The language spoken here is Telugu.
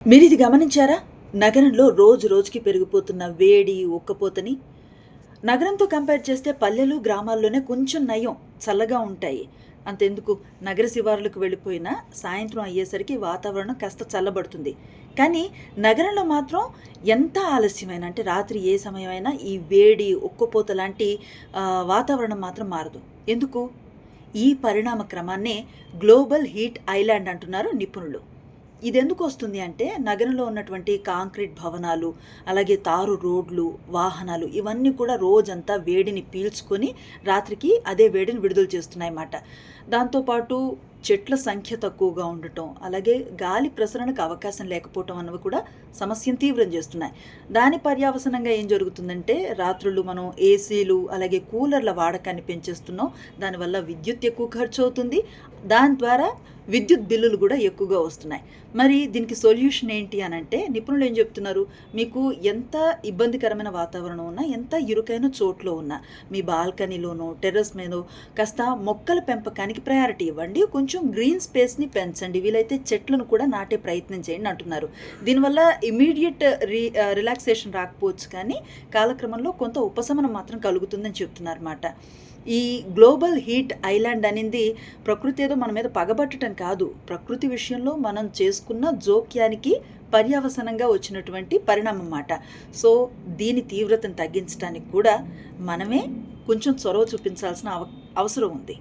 మీరిది గమనించారా? నగరంలో రోజు రోజుకి పెరిగిపోతున్న వేడి, ఉక్కపోతని. నగరంతో కంపేర్ చేస్తే పల్లెలు, గ్రామాల్లోనే కొంచెం నయం, చల్లగా ఉంటాయి. అంతెందుకు, నగర శివారులకు వెళ్ళిపోయినా సాయంత్రం అయ్యేసరికి వాతావరణం కాస్త చల్లబడుతుంది. కానీ నగరంలో మాత్రం ఎంత ఆలస్యమైనా, అంటే రాత్రి ఏ సమయమైనా ఈ వేడి, ఉక్కపోత లాంటి వాతావరణం మాత్రం మారదు. ఎందుకు? ఈ పరిణామ క్రమాన్నే గ్లోబల్ హీట్ ఐలాండ్ అంటున్నారు నిపుణులు. ఇదెందుకు వస్తుంది అంటే, నగరంలో ఉన్నటువంటి కాంక్రీట్ భవనాలు, అలాగే తారు రోడ్లు, వాహనాలు ఇవన్నీ కూడా రోజంతా వేడిని పీల్చుకొని రాత్రికి అదే వేడిని విడుదల చేస్తున్నాయన్నమాట. దాంతోపాటు చెట్ల సంఖ్య తక్కువగా ఉండటం, అలాగే గాలి ప్రసరణకు అవకాశం లేకపోవటం అన్నవి కూడా సమస్యను తీవ్రం చేస్తున్నాయి. దాని పర్యవసనంగా ఏం జరుగుతుందంటే, రాత్రుళ్ళు మనం ఏసీలు అలాగే కూలర్ల వాడకాన్ని పెంచేస్తున్నాం. దానివల్ల విద్యుత్ ఎక్కువ ఖర్చు అవుతుంది. దాని ద్వారా విద్యుత్ బిల్లులు కూడా ఎక్కువగా వస్తున్నాయి. మరి దీనికి సొల్యూషన్ ఏంటి అనంటే, నిపుణులు ఏం చెప్తున్నారు? మీకు ఎంత ఇబ్బందికరమైన వాతావరణం ఉన్నా, ఎంత ఇరుకైన చోట్లో ఉన్నా, మీ బాల్కనీలోనో టెర్రస్ మీదో కాస్త మొక్కల పెంపకానికి ప్రయారిటీ ఇవ్వండి. కొంచెం గ్రీన్ స్పేస్ని పెంచండి. వీలైతే చెట్లను కూడా నాటే ప్రయత్నం చేయండి అంటున్నారు. దీనివల్ల ఇమీడియట్ రిలాక్సేషన్ రాకపోవచ్చు, కానీ కాలక్రమంలో కొంత ఉపశమనం మాత్రం కలుగుతుందని చెప్తున్నారన్నమాట. ఈ గ్లోబల్ హీట్ ఐలాండ్ అనేది ప్రకృతి ఏదో మన మీద పగబట్టడం కాదు, ప్రకృతి విషయంలో మనం చేసుకున్న జోక్యానికి పర్యవసనంగా వచ్చినటువంటి పరిణామం అన్నమాట. సో దీని తీవ్రతను తగ్గించడానికి కూడా మనమే కొంచెం చొరవ చూపించాల్సిన అవసరం ఉంది.